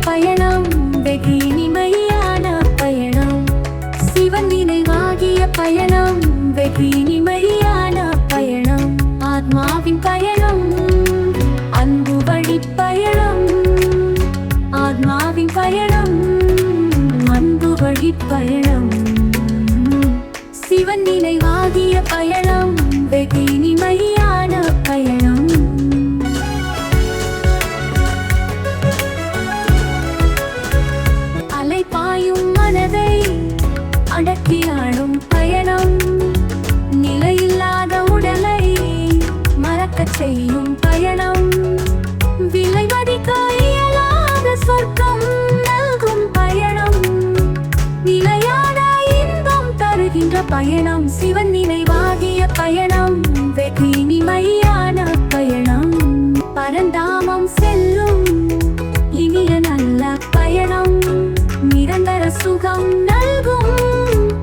பயணம் வெகு இனிமையான பயணம். சிவன் நினைவாகிய பயணம் வெகு இனிமையான பயணம். ஆத்மாவின் பயணம் அன்பு வழி பயணம். ஆத்மாவின் பயணம் அன்பு வழி பயணம். சிவன் நினைவாகிய பயணம் வெகு இனிமையான பயணம். அலைபாயும் மனதை அடக்கி ஆளும் பயணம். நிலையில்லாத உடலை மறக்கச் செய்யும் பயணம். விலை மதிக்க இயலாத சொர்க்கம் நல்கும் பயணம். நிலையான இன்பம் தருகின்ற பயணம். சிவன் நினைவாகிய பயணம் வெகு இனிமையான பயணம். பரந்தாமம் செல்லும் இனிய நல்ல பயணம். நிரந்தர சுகம் நல்கும்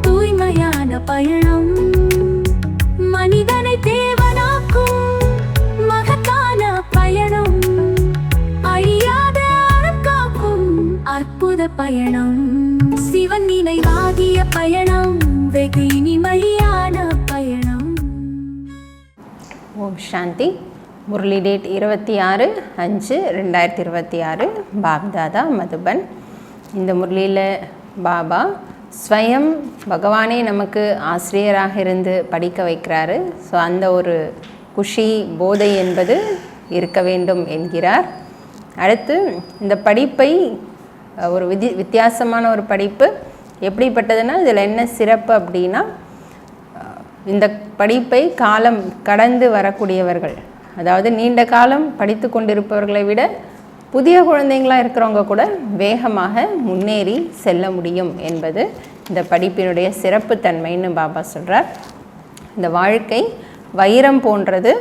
தூய்மையான பயணம். மனிதனை தேவனாக்கும் மகத்தான பயணம். அழியாத அறக்காக்கும் அற்புத பயணம். சிவன் நினைவாகிய பயணம் வெகு இனிமையான பயணம். ஓம் சாந்தி. முரளி டேட் 26/5/2026 பாப்தாதா மதுபன். இந்த முரளியில் பாபா ஸ்வயம் பகவானே நமக்கு ஆசிரியராக இருந்து படிக்க வைக்கிறாரு. ஸோ அந்த ஒரு குஷி போதை என்பது இருக்க வேண்டும் என்கிறார். அடுத்து இந்த படிப்பை ஒரு வித்தியாசமான ஒரு படிப்பு எப்படிப்பட்டதுன்னா, இதில் என்ன சிறப்பு அப்படின்னா, இந்த படிப்பை காலம் கடந்து வரக்கூடியவர்கள், அதாவது நீண்ட காலம் படித்து கொண்டிருப்பவர்களை விட புதிய குழந்தைங்களாக இருக்கிறவங்க கூட வேகமாக முன்னேறி செல்ல முடியும் என்பது இந்த படிப்பினுடைய சிறப்பு தன்மைன்னு பாபா சொல்கிறார். இந்த வாழ்க்கை வைரம் போன்றது.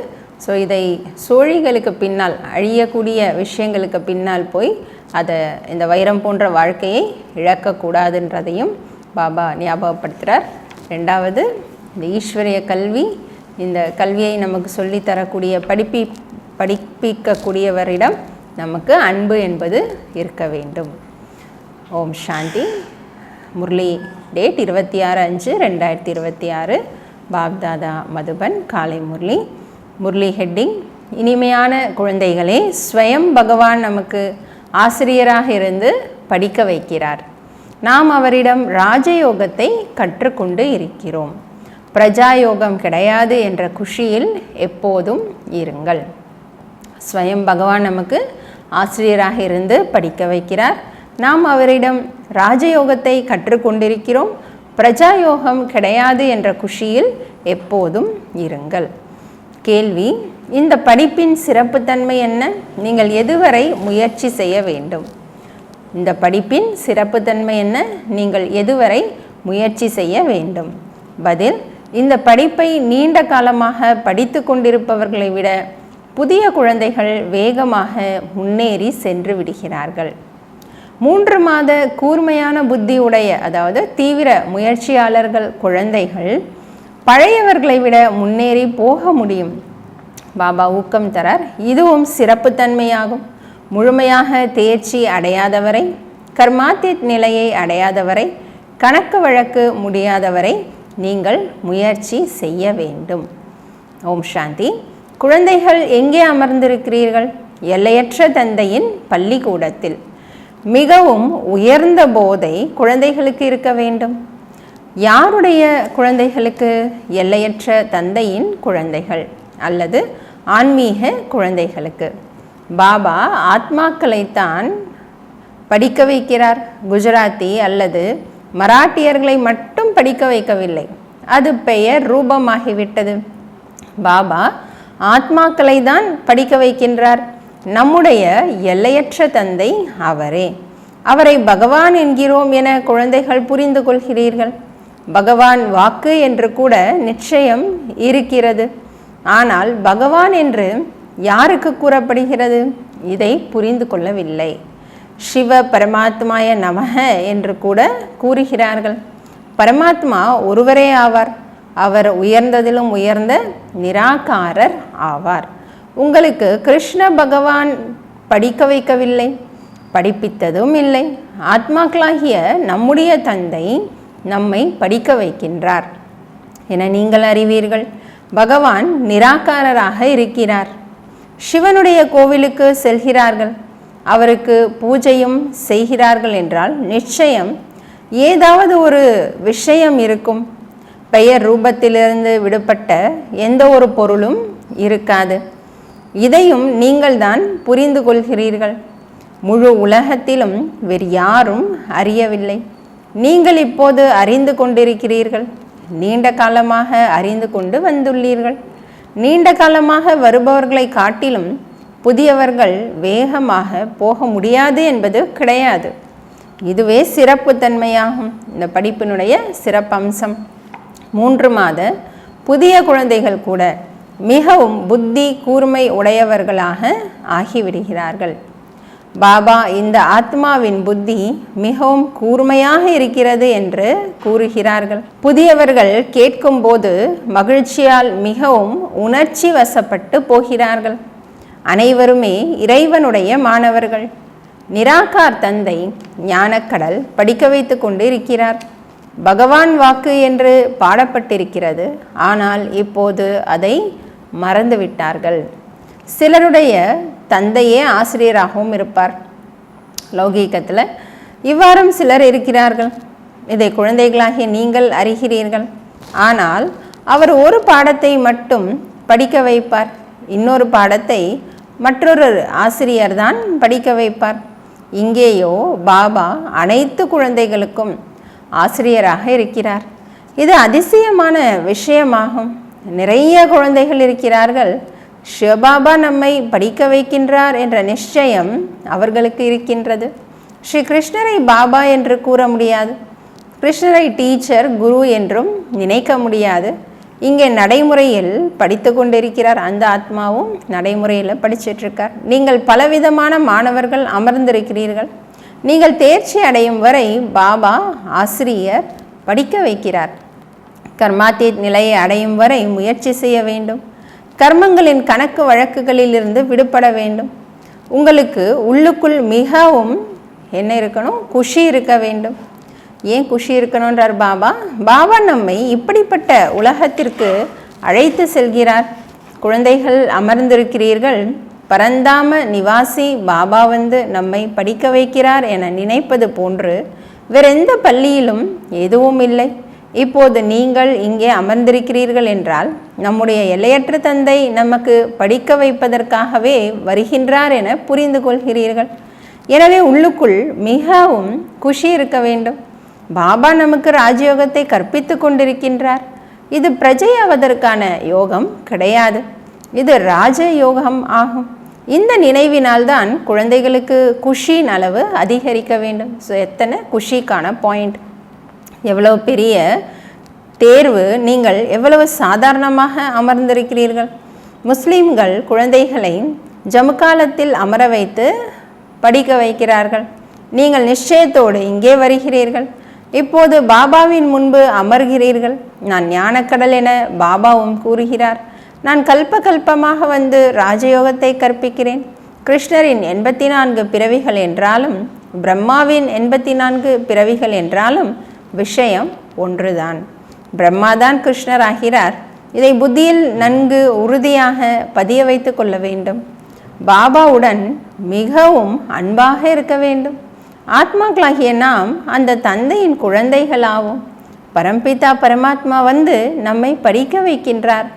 ஸோ இதை சோழிகளுக்கு பின்னால், அழியக்கூடிய விஷயங்களுக்கு பின்னால் போய் அதை இந்த வைரம் போன்ற வாழ்க்கையை இழக்கக்கூடாதுன்றதையும் பாபா ஞாபகப்படுத்துகிறார். ரெண்டாவது, இந்த ஈஸ்வரிய கல்வி, இந்த கல்வியை நமக்கு சொல்லித்தரக்கூடிய படிப்பிக்கக்கூடியவரிடம் நமக்கு அன்பு என்பது இருக்க வேண்டும். ஓம் சாந்தி. முரளி டேட் 26/5/2026 பாப்தாதா மதுபன் காலை முரளி. முரளி ஹெட்டிங்: இனிமையான குழந்தைகளே, ஸ்வயம் பகவான் நமக்கு ஆசிரியராக இருந்து படிக்க வைக்கிறார். நாம் அவரிடம் ராஜயோகத்தை கற்றுக்கொண்டு இருக்கிறோம். பிரஜாயோகம் கிடையாது என்ற குஷியில் எப்போதும் இருங்கள். ஸ்வயம் பகவான் நமக்கு ஆசிரியராக இருந்து படிக்க வைக்கிறார். நாம் அவரிடம் ராஜயோகத்தை கற்றுக்கொண்டிருக்கிறோம். பிரஜாயோகம் கிடையாது என்ற குஷியில் எப்போதும் இருங்கள். கேள்வி: இந்த படிப்பின் சிறப்புத்தன்மை என்ன? நீங்கள் எதுவரை முயற்சி செய்ய வேண்டும்? இந்த படிப்பின் சிறப்புத்தன்மை என்ன? நீங்கள் எதுவரை முயற்சி செய்ய வேண்டும்? பதில்: இந்த படிப்பை நீண்ட காலமாக படித்து கொண்டிருப்பவர்களை விட புதிய குழந்தைகள் வேகமாக முன்னேறி சென்று விடுகிறார்கள். 3 மாத கூர்மையான புத்தி உடைய, அதாவது தீவிர முயற்சியாளர்கள் குழந்தைகள் பழையவர்களை விட முன்னேறி போக முடியும். பாபா ஊக்கம் தரார். இதுவும் சிறப்புத்தன்மையாகும். முழுமையாக தேர்ச்சி அடையாதவரை, கர்மாத்தித் நிலையை அடையாதவரை, கணக்கு வழக்கு முடியாதவரை நீங்கள் முயற்சி செய்ய வேண்டும். ஓம் சாந்தி. குழந்தைகள் எங்கே அமர்ந்திருக்கிறீர்கள்? எல்லையற்ற தந்தையின் பள்ளிக்கூடத்தில். மிகவும் உயர்ந்த போதை குழந்தைகளுக்கு இருக்க வேண்டும். யாருடைய குழந்தைகளுக்கு? எல்லையற்ற தந்தையின் குழந்தைகள் அல்லது ஆன்மீக குழந்தைகளுக்கு. பாபா ஆத்மாக்களைத்தான் படிக்க வைக்கிறார். குஜராத்தி அல்லது மராட்டியர்களை மட்டும் படிக்க வைக்கவில்லை. அது பெயர் ரூபமாகிவிட்டது. பாபா ஆத்மாக்களை தான் படிக்க வைக்கின்றார். நம்முடைய எல்லையற்ற தந்தை அவரே. அவரை பகவான் என்கிறோம் என குழந்தைகள் புரிந்து கொள்கிறீர்கள். பகவான் வாக்கு என்று கூட நிச்சயம் இருக்கிறது. ஆனால் பகவான் என்று யாருக்கு கூறப்படுகிறது? இதை புரிந்து கொள்ளவில்லை. சிவ பரமாத்மாய நமக என்று கூட கூறுகிறார்கள். பரமாத்மா ஒருவரே ஆவார். அவர் உயர்ந்ததிலும் உயர்ந்த நிராகாரர் ஆவார். உங்களுக்கு கிருஷ்ண பகவான் படிக்க வைக்கவில்லை. படிப்பித்ததும் இல்லை. ஆத்மாக்களாகிய நம்முடைய தந்தை நம்மை படிக்க வைக்கின்றார் என நீங்கள் அறிவீர்கள். பகவான் நிராகாரராக இருக்கிறார். சிவனுடைய கோவிலுக்கு செல்கிறார்கள், அவருக்கு பூஜையும் செய்கிறார்கள் என்றால் நிச்சயம் ஏதாவது ஒரு விஷயம் இருக்கும். பெயர் ரூபத்திலிருந்து விடுபட்ட எந்த ஒரு பொருளும் இருக்காது. இதையும் நீங்கள் தான் புரிந்து கொள்கிறீர்கள். முழு உலகத்திலும் வேறு யாரும் அறியவில்லை. நீங்கள் இப்போது அறிந்து கொண்டிருக்கிறீர்கள். நீண்ட காலமாக அறிந்து கொண்டு வந்துள்ளீர்கள். நீண்ட காலமாக வருபவர்களை காட்டிலும் புதியவர்கள் வேகமாக போக முடியாது என்பது கிடையாது. இதுவே சிறப்பு தன்மையாகும். இந்த படிப்பினுடைய சிறப்பம்சம். 3 மாத புதிய குழந்தைகள் கூட மிகவும் புத்தி கூர்மை உடையவர்களாக ஆகிவிடுகிறார்கள். பாபா இந்த ஆத்மாவின் புத்தி மிகவும் கூர்மையாக இருக்கிறது என்று கூறுகிறார்கள். புதியவர்கள் கேட்கும்போது மகிழ்ச்சியால் மிகவும் உணர்ச்சி வசப்பட்டு போகிறார்கள். அனைவருமே இறைவனுடைய மாணவர்கள். நிராகார் தந்தை ஞானக்கடல் படிக்க வைத்து கொண்டு இருக்கிறார். பகவான் வாக்கு என்று பாடப்பட்டிருக்கிறது. ஆனால் இப்போது அதை மறந்துவிட்டார்கள். சிலருடைய தந்தையே ஆசிரியராகவும் இருப்பார். லௌகீகத்தில் இவ்வாறும் சிலர் இருக்கிறார்கள். இதை குழந்தைகளாகிய நீங்கள் அறிகிறீர்கள். ஆனால் அவர் ஒரு பாடத்தை மட்டும் படிக்க வைப்பார். இன்னொரு பாடத்தை மற்றொரு ஆசிரியர்தான் படிக்க வைப்பார். இங்கேயோ பாபா அனைத்து குழந்தைகளுக்கும் ஆசிரியராக இருக்கிறார். இது அதிசயமான விஷயமாகும். நிறைய குழந்தைகள் இருக்கிறார்கள். சிவபாபா நம்மை படிக்க வைக்கின்றார் என்ற நிச்சயம் அவர்களுக்கு இருக்கின்றது. ஸ்ரீ கிருஷ்ணரை பாபா என்று கூற முடியாது. கிருஷ்ணரை டீச்சர், குரு என்றும் நினைக்க முடியாது. இங்கே நடைமுறையில் படித்து கொண்டிருக்கிறார். அந்த ஆத்மாவும் நடைமுறையில் படிச்சிட்ருக்கார். நீங்கள் பலவிதமான மாணவர்கள் அமர்ந்திருக்கிறீர்கள். நீங்கள் தேர்ச்சி அடையும் வரை பாபா ஆசிரியர் படிக்க வைக்கிறார். கர்மாத்தீத் நிலையை அடையும் வரை முயற்சி செய்ய வேண்டும். கர்மங்களின் கணக்கு வழக்குகளிலிருந்து விடுபட வேண்டும். உங்களுக்கு உள்ளுக்குள் மிகவும் என்ன இருக்கணும்? குஷி இருக்க வேண்டும். ஏன் குஷி இருக்கணுன்றார் பாபா? பாபா நம்மை இப்படிப்பட்ட உலகத்திற்கு அழைத்து செல்கிறார். குழந்தைகள் அமர்ந்திருக்கிறீர்கள். பரந்தாம நிவாசி பாபா வந்து நம்மை படிக்க வைக்கிறார் என நினைப்பது போன்று வேறெந்த பள்ளியிலும் எதுவும் இல்லை. இப்போது நீங்கள் இங்கே அமர்ந்திருக்கிறீர்கள் என்றால் நம்முடைய எல்லையற்ற தந்தை நமக்கு படிக்க வைப்பதற்காகவே வருகின்றார் என புரிந்து கொள்கிறீர்கள். எனவே உள்ளுக்குள் மிகவும் குஷி இருக்க வேண்டும். பாபா நமக்கு ராஜயோகத்தை கற்பித்து கொண்டிருக்கின்றார். இது பிரஜையாவதற்கான யோகம் கிடையாது, இது ராஜயோகம் ஆகும். இந்த நினைவினால்தான் குழந்தைகளுக்கு குஷியின் அளவு அதிகரிக்க வேண்டும். ஸோ எத்தனை குஷிக்கான பாயிண்ட், எவ்வளவு பெரிய தேர்வு, நீங்கள் எவ்வளவு சாதாரணமாக அமர்ந்திருக்கிறீர்கள். முஸ்லீம்கள் குழந்தைகளை ஜமுக்காலத்தில் அமர வைத்து படிக்க வைக்கிறார்கள். நீங்கள் நிச்சயத்தோடு இங்கே வருகிறீர்கள். இப்போது பாபாவின் முன்பு அமர்கிறீர்கள். நான் ஞானக்கடல் என பாபாவும் கூறுகிறார். நான் கல்பமாக வந்து ராஜயோகத்தை கற்பிக்கிறேன். கிருஷ்ணரின் 84 பிறவிகள் என்றாலும் பிரம்மாவின் 84 பிறவிகள் என்றாலும் விஷயம் ஒன்றுதான். பிரம்மாதான் கிருஷ்ணர் ஆகிறார். இதை புத்தியில் நன்கு உறுதியாக பதிய வைத்து கொள்ள வேண்டும். பாபாவுடன் மிகவும் அன்பாக இருக்க வேண்டும். ஆத்மாக்களாகிய நாம் அந்த தந்தையின் குழந்தைகளாகும். பரம்பிதா பரமாத்மா வந்து நம்மை படிக்க வைக்கின்றார்.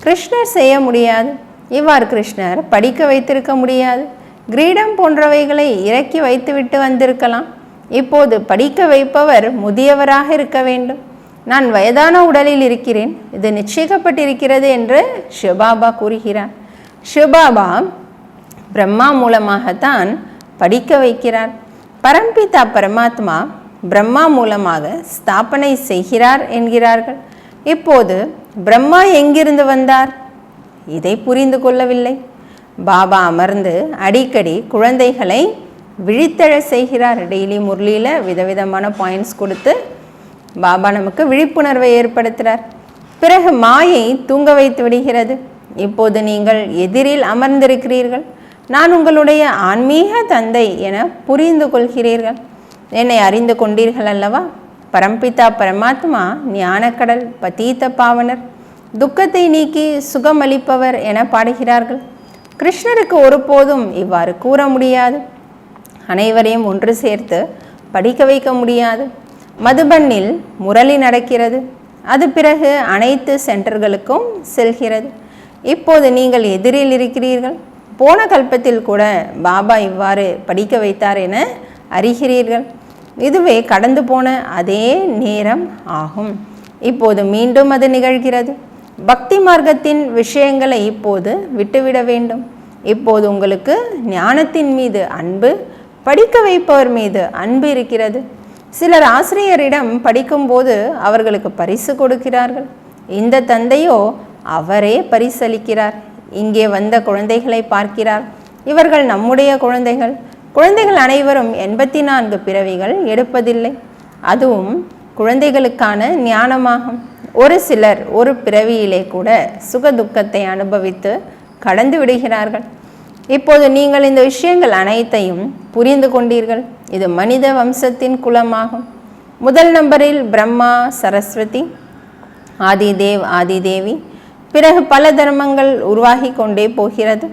கிருஷ்ணர் செய்ய முடியாது. இவ்வாறு கிருஷ்ணர் படிக்க வைத்திருக்க முடியாது. கிரீடம் போன்றவைகளை இறக்கி வைத்துவிட்டு வந்திருக்கலாம். இப்போது படிக்க வைப்பவர் முதியவராக இருக்க வேண்டும். நான் வயதான உடலில் இருக்கிறேன், இது நிச்சயிக்கப்பட்டிருக்கிறது என்று சிவபாபா கூறுகிறார். சிவபாபா பிரம்மா மூலமாகத்தான் படிக்க வைக்கிறார். பரம்பிதா பரமாத்மா பிரம்மா மூலமாக ஸ்தாபனை செய்கிறார் என்கிறார்கள். இப்போது பிரம்மா எங்கிருந்து வந்தார்? இதை புரிந்து கொள்ளவில்லை. பாபா அமர்ந்து அடிக்கடி குழந்தைகளை விழித்தெழ செய்கிறார். டெய்லி முரளியில் விதவிதமான பாயிண்ட்ஸ் கொடுத்து பாபா நமக்கு விழிப்புணர்வை ஏற்படுத்துகிறார். பிறகு மாயை தூங்க வைத்து விடுகிறது. இப்போது நீங்கள் எதிரில் அமர்ந்திருக்கிறீர்கள். நான் உங்களுடைய ஆன்மீக தந்தை என புரிந்து கொள்கிறீர்கள். என்னை அறிந்து கொண்டீர்கள் அல்லவா? பரம்பிதா பரமாத்மா ஞானக்கடல், பதீத பாவனர், துக்கத்தை நீக்கி சுகமளிப்பவர் என பாடுகிறார்கள். கிருஷ்ணருக்கு ஒருபோதும் இவ்வாறு கூற முடியாது. அனைவரையும் ஒன்று சேர்த்து படிக்க வைக்க முடியாது. மதுபனில் முரளி நடக்கிறது. அது பிறகு அனைத்து சென்டர்களுக்கும் செல்கிறது. இப்போது நீங்கள் எதிரில் இருக்கிறீர்கள். போன கல்பத்தில் கூட பாபா இவ்வாறு படிக்க வைத்தார் என அறிகிறீர்கள். இதுவே கடந்து போன அதே நேரம் ஆகும். இப்போது மீண்டும் அது நிகழ்கிறது. பக்தி மார்க்கத்தின் விஷயங்களை இப்போது விட்டுவிட வேண்டும். இப்போது உங்களுக்கு ஞானத்தின் மீது அன்பு, படிக்க வைப்பவர் மீது அன்பு இருக்கிறது. சிலர் ஆசிரியரிடம் படிக்கும்போது அவர்களுக்கு பரிசு கொடுக்கிறார்கள். இந்த தந்தையோ அவரே பரிசளிக்கிறார். இங்கே வந்த குழந்தைகளை பார்க்கிறார். இவர்கள் நம்முடைய குழந்தைகள். குழந்தைகள் அனைவரும் 84 பிறவிகள் எடுப்பதில்லை. அதுவும் குழந்தைகளுக்கான ஞானமாகும். ஒரு சிலர் ஒரு பிறவியிலே கூட சுகதுக்கத்தை அனுபவித்து கடந்து விடுகிறார்கள். இப்போது நீங்கள் இந்த விஷயங்கள் அனைத்தையும் புரிந்து கொண்டீர்கள். இது மனித வம்சத்தின் குலமாகும். முதல் நம்பரில் பிரம்மா, சரஸ்வதி, ஆதிதேவ், ஆதிதேவி, பிறகு பல தர்மங்கள் உருவாகி கொண்டே போகிறது.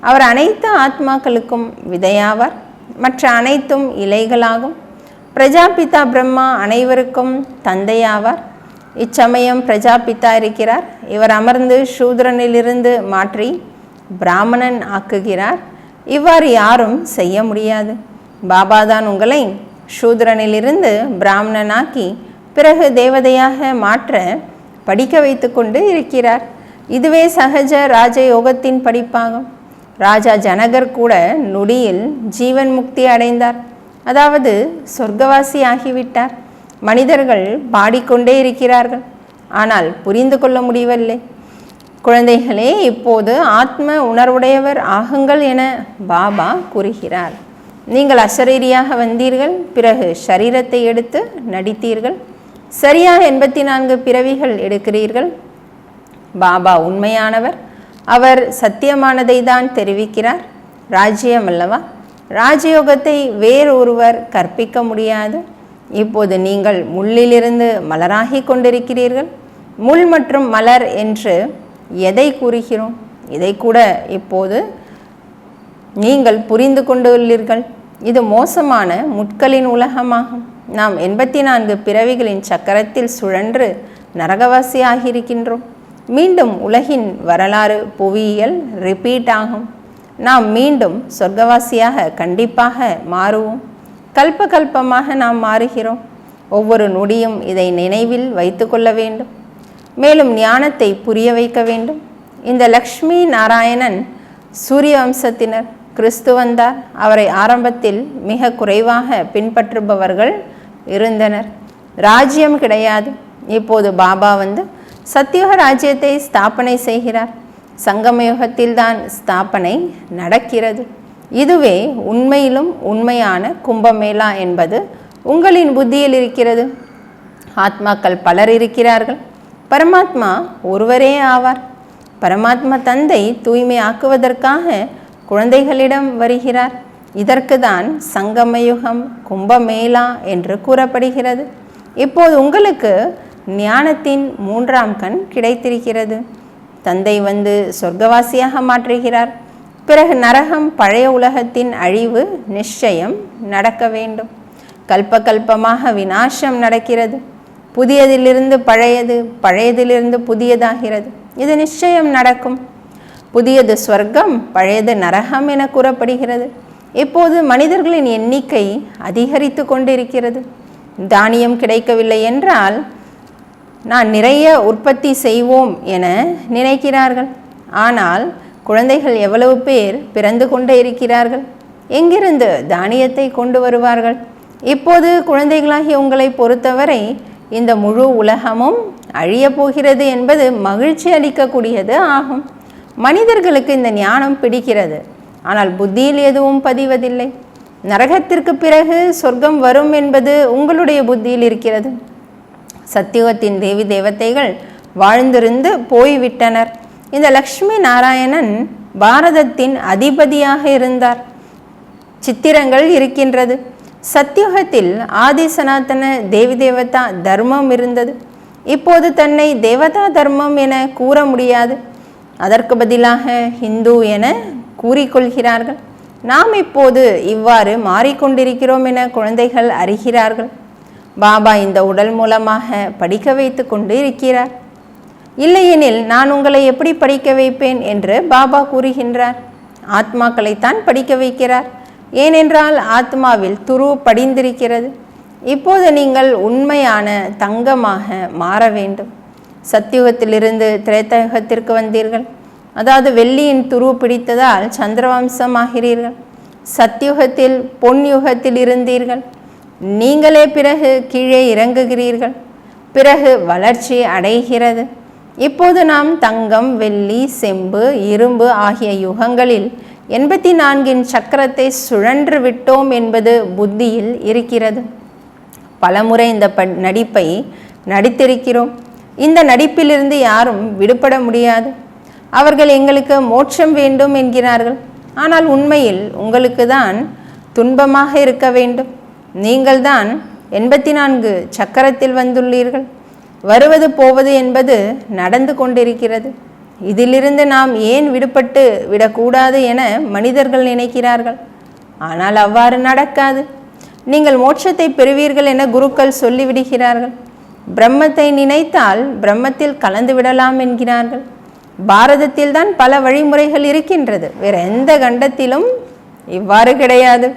அவர் அனைத்து ஆத்மாக்களுக்கும் விதையாவார். மற்ற அனைத்தும் இலைகளாகும். பிரஜாபிதா பிரம்மா அனைவருக்கும் தந்தையாவார். இச்சமயம் பிரஜாபிதா இருக்கிறார். இவர் அமர்ந்து சூத்ரனிலிருந்து மாற்றி பிராமணன் ஆக்குகிறார். இவ்வாறு யாரும் செய்ய முடியாது. பாபாதான் உங்களை சூத்ரனிலிருந்து பிராமணனாக்கி பிறகு தேவதையாக மாற்ற படிக்க வைத்து கொண்டு இருக்கிறார். இதுவே சகஜ ராஜயோகத்தின் படிப்பாகும். ராஜா ஜனகர் கூட நொடியில் ஜீவன் முக்தி அடைந்தார், அதாவது சொர்க்கவாசி ஆகிவிட்டார். மனிதர்கள் பாடிக்கொண்டே இருக்கிறார்கள், ஆனால் புரிந்து கொள்ள முடியவில்லை. குழந்தைகளே, இப்போது ஆத்ம உணர்வுடையவர் ஆகுங்கள் என பாபா கூறுகிறார். நீங்கள் அசரீரியாக வந்தீர்கள், பிறகு சரீரத்தை எடுத்து நடித்தீர்கள். சரியாக 84 பிறவிகள் எடுக்கிறீர்கள். பாபா உண்மையானவர். அவர் சத்தியமானதை தான் தெரிவிக்கிறார். ராஜ்யம் அல்லவா? ராஜயோகத்தை வேறொருவர் கற்பிக்க முடியாது. இப்போது நீங்கள் முள்ளிலிருந்து மலராகி கொண்டிருக்கிறீர்கள். முள் மற்றும் மலர் என்று எதை கூறுகிறோம்? இதை கூட இப்போது நீங்கள் புரிந்து கொண்டுள்ளீர்கள். இது மோசமான முட்களின் உலகமாகும். நாம் 84 பிறவிகளின் சக்கரத்தில் சுழன்று நரகவாசி ஆகியிருக்கின்றோம். மீண்டும் உலகின் வரலாறு புவியியல் ரிப்பீட் ஆகும். நாம் மீண்டும் சொர்க்கவாசியாக கண்டிப்பாக மாறுவோம். கல்ப கல்பமாக நாம் மாறுகிறோம். ஒவ்வொரு நொடியும் இதை நினைவில் வைத்து கொள்ள வேண்டும். மேலும் ஞானத்தை புரிய வைக்க வேண்டும். இந்த லக்ஷ்மி நாராயணன் சூரிய வம்சத்தினர். கிறிஸ்து வந்தார். அவரை ஆரம்பத்தில் மிக குறைவாக பின்பற்றுபவர்கள் இருந்தனர். ராஜ்யம் கிடையாது. இப்போது பாபா வந்து சத்தியுக ராஜ்யத்தை ஸ்தாபனை செய்கிறார். சங்கமயுகத்தில்தான் ஸ்தாபனை நடக்கிறது. இதுவே உண்மையிலும் உண்மையான கும்பமேளா என்பது உங்களின் புத்தியில் இருக்கிறது. ஆத்மாக்கள் பலர் இருக்கிறார்கள். பரமாத்மா ஒருவரே ஆவார். பரமாத்மா தந்தை தூய்மை ஆக்குவதற்காக குழந்தைகளிடம் வருகிறார். இதற்கு தான் சங்கமயுகம் கும்பமேளா என்று கூறப்படுகிறது. இப்போது உங்களுக்கு ஞானத்தின் 3ஆம் கண் கிடைத்திருக்கிறது. தந்தை வந்து சொர்க்கவாசியாக மாற்றுகிறார். பிறகு நரகம், பழைய உலகத்தின் அழிவு நிச்சயம் நடக்க வேண்டும். கல்பகல்பமாக விநாசம் நடக்கிறது. புதியதிலிருந்து பழையது, பழையதிலிருந்து புதியதாகிறது. இது நிச்சயம் நடக்கும். புதியது ஸ்வர்க்கம், பழையது நரகம் என கூறப்படுகிறது. இப்போது மனிதர்களின் எண்ணிக்கை அதிகரித்து கொண்டிருக்கிறது. தானியம் கிடைக்கவில்லை என்றால் நான் நிறைய உற்பத்தி செய்வோம் என நினைக்கிறார்கள். ஆனால் குழந்தைகள் எவ்வளவு பேர் பிறந்து கொண்டே இருக்கிறார்கள். எங்கிருந்து தானியத்தை கொண்டு வருவார்கள்? இப்போது குழந்தைகளாகிய உங்களை பொறுத்தவரை இந்த முழு உலகமும் அழிய போகிறது என்பது மகிழ்ச்சி அளிக்கக்கூடியது ஆகும். மனிதர்களுக்கு இந்த ஞானம் பிடிக்கிறது, ஆனால் புத்தியில் எதுவும் பதிவதில்லை. நரகத்திற்கு பிறகு சொர்க்கம் வரும் என்பது உங்களுடைய புத்தியில் இருக்கிறது. சத்தியுகத்தின் தேவி தேவதைகள் வாழ்ந்திருந்து போய்விட்டனர். இந்த லக்ஷ்மி நாராயணன் பாரதத்தின் அதிபதியாக இருந்தார். சித்திரங்கள் இருக்கின்றது. சத்யுகத்தில் ஆதி சனாதன தேவி தேவதா தர்மம் இருந்தது. இப்போது தன்னை தேவதா தர்மம் என கூற முடியாது. அதற்கு பதிலாக ஹிந்து என கூறிக்கொள்கிறார்கள். நாம் இப்போது இவ்வாறு மாறிக்கொண்டிருக்கிறோம் என குழந்தைகள் அறிகிறார்கள். பாபா இந்த உடல் மூலமாக படிக்க வைத்து கொண்டு இருக்கிறார். இல்லையெனில் நான் உங்களை எப்படி படிக்க வைப்பேன் என்று பாபா கூறுகின்றார். ஆத்மாக்களைத்தான் படிக்க வைக்கிறார். ஏனென்றால் ஆத்மாவில் துரு படிந்திருக்கிறது. இப்போது நீங்கள் உண்மையான தங்கமாக மாற வேண்டும். சத்தியுகத்திலிருந்து திரேதாயுகத்திற்கு வந்தீர்கள். அதாவது வெள்ளியின் துரு பிடித்ததால் சந்திரவம்சமாகிறீர்கள். சத்தியுகத்தில் பொன் யுகத்தில் இருந்தீர்கள். நீங்களே பிறகு கீழே இறங்குகிறீர்கள். பிறகு வளர்ச்சி அடைகிறது. இப்போது நாம் தங்கம், வெள்ளி, செம்பு, இரும்பு ஆகிய யுகங்களில் 84 சக்கரத்தை சுழன்று விட்டோம் என்பது புத்தியில் இருக்கிறது. பலமுறை இந்த நடிப்பை நடித்திருக்கிறோம். இந்த நடிப்பிலிருந்து யாரும் விடுபட முடியாது. அவர்கள் எங்களுக்கு மோட்சம் வேண்டும் என்கிறார்கள். ஆனால் உண்மையில் உங்களுக்கு தான் துன்பமாக இருக்க வேண்டும். நீங்கள் தான் 84 சக்கரத்தில் வந்துள்ளீர்கள். வருவது போவது என்பது நடந்து கொண்டிருக்கிறது. இதிலிருந்து நாம் ஏன் விடுபட்டு விடக்கூடாது என மனிதர்கள் நினைக்கிறார்கள். ஆனால் அவ்வாறு நடக்காது. நீங்கள் மோட்சத்தை பெறுவீர்கள் என குருக்கள் சொல்லிவிடுகிறார்கள். பிரம்மத்தை நினைத்தால் பிரம்மத்தில் கலந்து விடலாம் என்கிறார்கள். பாரதத்தில் தான் பல வழிமுறைகள் இருக்கின்றது. வேற எந்த கண்டத்திலும் இவ்வாறு கிடையாது.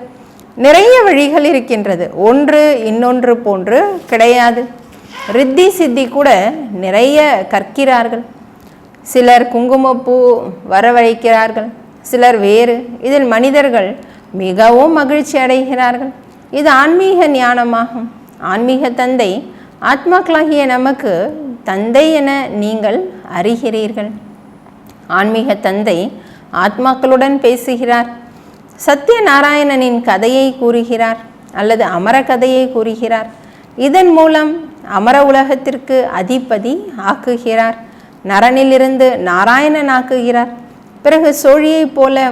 நிறைய வழிகள் இருக்கின்றது. ஒன்று இன்னொன்று போன்று கிடையாது. ரித்தி சித்தி கூட நிறைய கற்கிறார்கள். சிலர் குங்குமப்பூ வரவழைக்கிறார்கள், சிலர் வேறு. இதில் மனிதர்கள் மிகவும் மகிழ்ச்சி அடைகிறார்கள். இது ஆன்மீக ஞானமாகும். ஆன்மீக தந்தை ஆத்மாக்களாகிய நமக்கு தந்தை என நீங்கள் அறிகிறீர்கள். ஆன்மீக தந்தை ஆத்மாக்களுடன் பேசுகிறார். சத்யநாராயணனின் கதையை கூறுகிறார் அல்லது அமர கதையை கூறுகிறார். இதன் மூலம் அமர உலகத்திற்கு அதிபதி ஆக்குகிறார். நரனிலிருந்து நாராயணன் ஆக்குகிறார். பிறகு சோழியைப் போல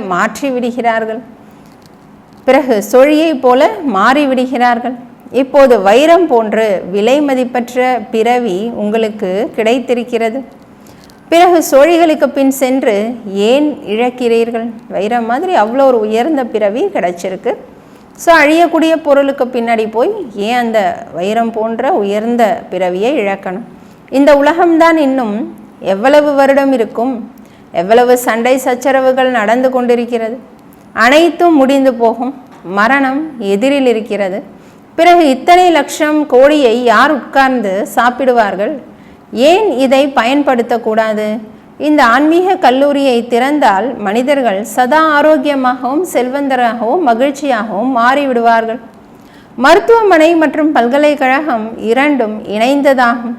மாறிவிடுகிறார்கள். இப்போது வைரம் போன்று விலை மதிப்பற்ற பிறவி உங்களுக்கு கிடைத்திருக்கிறது. பிறகு சோழிகளுக்கு பின் சென்று ஏன் இழக்கிறீர்கள்? வைரம் மாதிரி அவ்வளோ ஒரு உயர்ந்த பிறவி கிடைச்சிருக்கு. ஸோ அழியக்கூடிய பொருளுக்கு பின்னாடி போய் ஏன் அந்த வைரம் போன்ற உயர்ந்த பிறவியை இழக்கணும்? இந்த உலகம்தான் இன்னும் எவ்வளவு வருடம் இருக்கும்? எவ்வளவு சண்டை சச்சரவுகள் நடந்து கொண்டிருக்கிறது? அனைத்தும் முடிந்து போகும். மரணம் எதிரில் இருக்கிறது. பிறகு இத்தனை லட்சம் கோடியை யார் உட்கார்ந்து சாப்பிடுவார்கள்? ஏன் இதை பயன்படுத்தக்கூடாது? இந்த ஆன்மீக கல்லூரியை திறந்தால் மனிதர்கள் சதா ஆரோக்கியமாகவும் செல்வந்தராகவும் மகிழ்ச்சியாகவும் மாறிவிடுவார்கள். மருத்துவமனை மற்றும் பல்கலைக்கழகம் இரண்டும் இணைந்ததாகும்.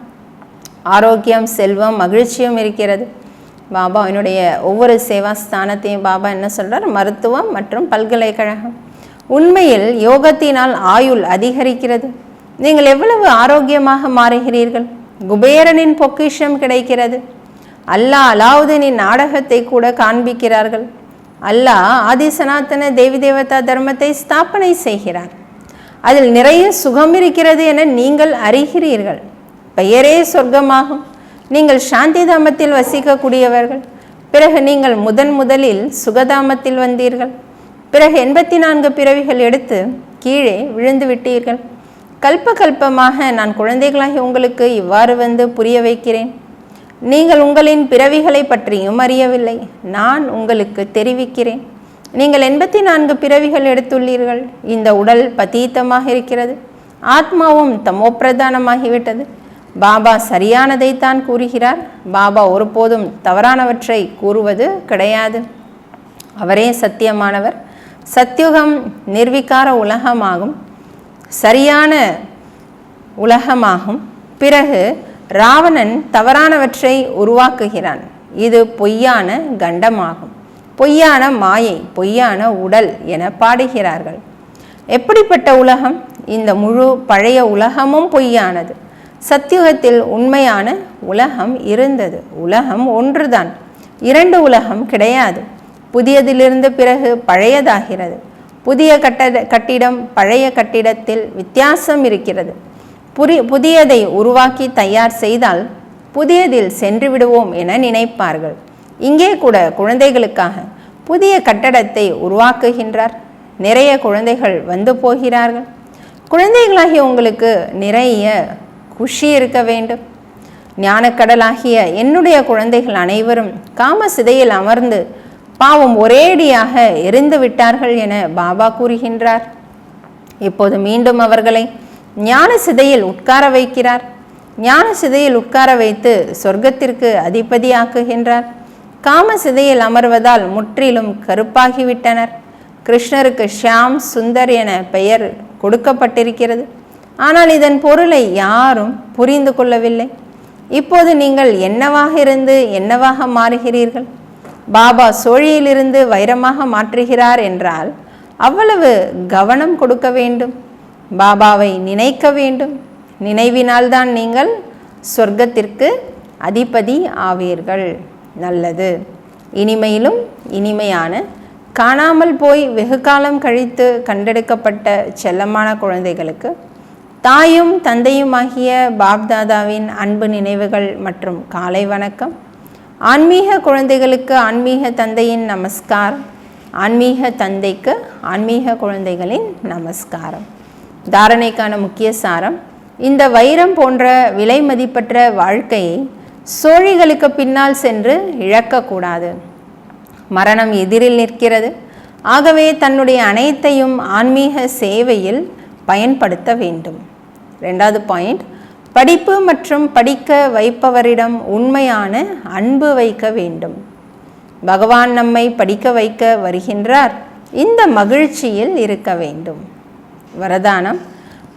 ஆரோக்கியம், செல்வம், மகிழ்ச்சியும் இருக்கிறது. பாபா என்னுடைய ஒவ்வொரு சேவா ஸ்தானத்தையும் பாபா என்ன சொல்றார்? மருத்துவம் மற்றும் பல்கலைக்கழகம். உண்மையில் யோகத்தினால் ஆயுள் அதிகரிக்கிறது. நீங்கள் எவ்வளவு ஆரோக்கியமாக மாறுகிறீர்கள். குபேரனின் பொக்கிஷம் கிடைக்கிறது. அல்லாஹ் அலாவுதீனின் நாடகத்தை கூட காண்பிக்கிறார்கள். அல்லாஹ் ஆதி சனாதன தேவி தேவதா தர்மத்தை ஸ்தாபனை செய்கிறார். அதில் நிறைய சுகம் இருக்கிறது என நீங்கள் அறிகிறீர்கள். பெயரே சொர்க்கமாகும். நீங்கள் சாந்தி தாமத்தில் வசிக்கக்கூடியவர்கள். பிறகு நீங்கள் முதலில் சுகதாமத்தில் வந்தீர்கள். பிறகு 84 பிறவிகள் எடுத்து கீழே விழுந்து விட்டீர்கள். கல்பமாக நான் குழந்தைகளாகி உங்களுக்கு இவ்வாறு வந்து புரிய வைக்கிறேன். நீங்கள் உங்களின் பிறவிகளை பற்றியும் அறியவில்லை. நான் உங்களுக்கு தெரிவிக்கிறேன். நீங்கள் 84 பிறவிகள் எடுத்துள்ளீர்கள். இந்த உடல் பதீத்தமாக இருக்கிறது. ஆத்மாவும் தமோப்பிரதானமாகிவிட்டது. பாபா சரியானதைத்தான் கூறுகிறார். பாபா ஒருபோதும் தவறானவற்றை கூறுவது கிடையாது. அவரே சத்தியமானவர். சத்யுகம் நிர்விகார உலகமாகும், சரியான உலகமாகும். பிறகு ராவணன் தவறானவற்றை உருவாக்குகிறான். இது பொய்யான கண்டமாகும், பொய்யான மாயை, பொய்யான உடல் என பாடுகிறார்கள். எப்படிப்பட்ட உலகம்? இந்த முழு பழைய உலகமும் பொய்யானது. சத்யுகத்தில் உண்மையான உலகம் இருந்தது. உலகம் ஒன்றுதான், 2 உலகம் கிடையாது. புதியதிலிருந்து பிறகு பழையதாகிறது. புதிய கட்டிடம் பழைய கட்டிடத்தில் வித்தியாசம் இருக்கிறது. புதியதை உருவாக்கி தயார் செய்தால் புதியதில் சென்று விடுவோம் என நினைப்பார்கள். இங்கே கூட குழந்தைகளுக்காக புதிய கட்டடத்தை உருவாக்குகின்றார். நிறைய குழந்தைகள் வந்து போகிறார்கள். குழந்தைகளாகிய உங்களுக்கு நிறைய குஷி இருக்க வேண்டும். ஞானக்கடலாகிய என்னுடைய குழந்தைகள் அனைவரும் காம சிதையில் அமர்ந்து பாவம் ஒரேடியாக எரிந்து விட்டார்கள் என பாபா கூறுகின்றார். இப்போது மீண்டும் அவர்களை ஞான சிதையில் உட்கார வைக்கிறார். ஞான சிதையில் உட்கார வைத்து சொர்க்கத்திற்கு அதிபதியாக்குகின்றார். காம சிதையில் அமர்வதால் முற்றிலும் கருப்பாகிவிட்டனர். கிருஷ்ணருக்கு ஷியாம் சுந்தர் என பெயர் கொடுக்கப்பட்டிருக்கிறது. ஆனால் இதன் பொருளை யாரும் புரிந்து கொள்ளவில்லை. இப்போது நீங்கள் என்னவாக இருந்து என்னவாக மாறுகிறீர்கள்? பாபா சோழியிலிருந்து வைரமாக மாற்றுகிறார் என்றால் அவ்வளவு கவனம் கொடுக்க வேண்டும். பாபாவை நினைக்க வேண்டும். நினைவினால்தான் நீங்கள் சொர்க்கத்திற்கு அதிபதி ஆவீர்கள். நல்லது. இனிமையிலும் இனிமையான காணாமல் போய் வெகு காலம் கழித்து கண்டெடுக்கப்பட்ட செல்லமான குழந்தைகளுக்கு தாயும் தந்தையுமாகிய பாப்தாதாவின் அன்பு நினைவுகள் மற்றும் காலை வணக்கம். ஆன்மீக குழந்தைகளுக்கு ஆன்மீக தந்தையின் நமஸ்காரம். ஆன்மீக தந்தைக்கு ஆன்மீக குழந்தைகளின் நமஸ்காரம். தாரணைக்கான முக்கிய சாரம்: இந்த வைரம் போன்ற விலை மதிப்பற்ற வாழ்க்கையை சோழிகளுக்கு பின்னால் சென்று இழக்கக்கூடாது. மரணம் எதிரில் நிற்கிறது. ஆகவே தன்னுடைய அனைத்தையும் ஆன்மீக சேவையில் பயன்படுத்த வேண்டும். 2வது பாயிண்ட்: படிப்பு மற்றும் படிக்க வைப்பவரிடம் உண்மையான அன்பு வைக்க வேண்டும். பகவான் நம்மை படிக்க வைக்க வருகின்றார். இந்த மகிழ்ச்சியில் இருக்க வேண்டும். வரதானம்: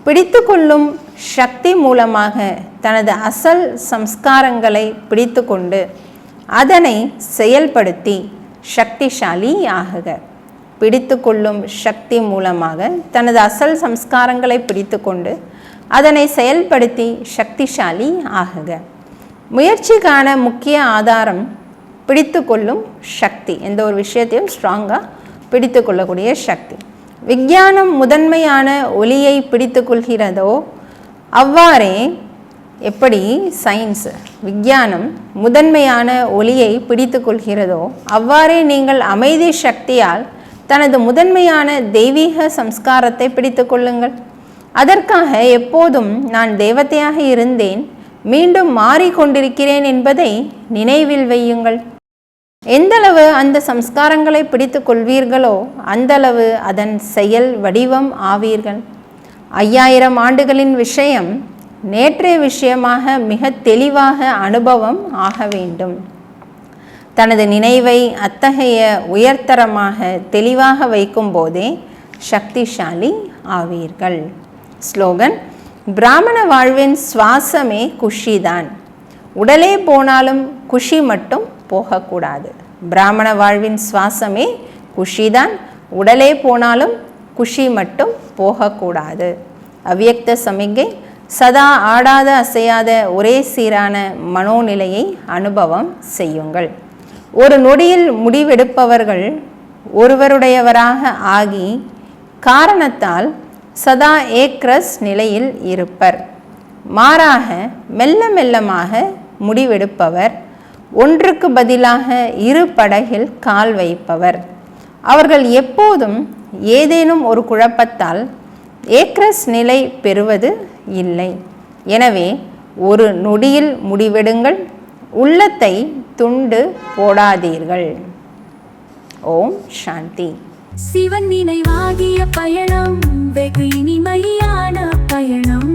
பிடித்து கொள்ளும் சக்தி மூலமாக தனது அசல் சம்ஸ்காரங்களை பிடித்து கொண்டு அதனை செயல்படுத்தி சக்திசாலி ஆகுக. பிடித்து கொள்ளும் சக்தி மூலமாக தனது அசல் சம்ஸ்காரங்களை பிடித்து கொண்டு அதனை செயல்படுத்தி சக்திசாலி ஆகுக. முயற்சிக்கான முக்கிய ஆதாரம் பிடித்து கொள்ளும் சக்தி. எந்த ஒரு விஷயத்தையும் ஸ்ட்ராங்காக பிடித்து கொள்ளக்கூடிய சக்தி. விஞ்ஞானம் முதன்மையான ஒளியை பிடித்து கொள்கிறதோ அவ்வாறே, எப்படி சயின்ஸ் விஞ்ஞானம் முதன்மையான ஒளியை பிடித்து கொள்கிறதோ அவ்வாறே நீங்கள் அமைதி சக்தியால் தனது முதன்மையான தெய்வீக சம்ஸ்காரத்தை பிடித்து கொள்ளுங்கள். அதற்காக எப்போதும் நான் தேவதையாக இருந்தேன், மீண்டும் மாறிக்கொண்டிருக்கிறேன் என்பதை நினைவில் வையுங்கள். எந்தளவு அந்த சம்ஸ்காரங்களை பிடித்து கொள்வீர்களோ அந்தளவு அதன் செயல் வடிவம் ஆவீர்கள். 5000 ஆண்டுகளின் விஷயம் நேற்றைய விஷயமாக மிக தெளிவாக அனுபவம் ஆக வேண்டும். தனது நினைவை அத்தகைய உயர்தரமாக தெளிவாக வைக்கும் போதே சக்திசாலி ஆவீர்கள். ஸ்லோகன்: பிராமண வாழ்வின் சுவாசமே குஷிதான். உடலே போனாலும் குஷி மட்டும் போகக்கூடாது. பிராமண வாழ்வின் சுவாசமே குஷிதான். உடலே போனாலும் குஷி மட்டும் போகக்கூடாது. அவ்யக்த சமிகை: சதா ஆடாத அசையாத ஒரே சீரான மனோநிலையை அனுபவம் செய்யுங்கள். ஒரு நொடியில் முடிவெடுப்பவர்கள் ஒருவருடையவராக ஆகி காரணத்தால் சதா ஏக்ரஸ் நிலையில் இருப்பர். மாறாக மெல்ல மெல்லமாக முடிவெடுப்பவர். ஒன்றுக்கு பதிலாக 2 படகில் கால் வைப்பவர். அவர்கள் எப்போதும் ஏதேனும் ஒரு குழப்பத்தால் ஏக்ரஸ் நிலை பெறுவது இல்லை. எனவே ஒரு நொடியில் முடிவெடுங்கள். உள்ளத்தை துண்டு போடாதீர்கள். ஓம் சாந்தி. சிவன் நினைவாகிய பயணம் வெகு இனிமையான பயணம்.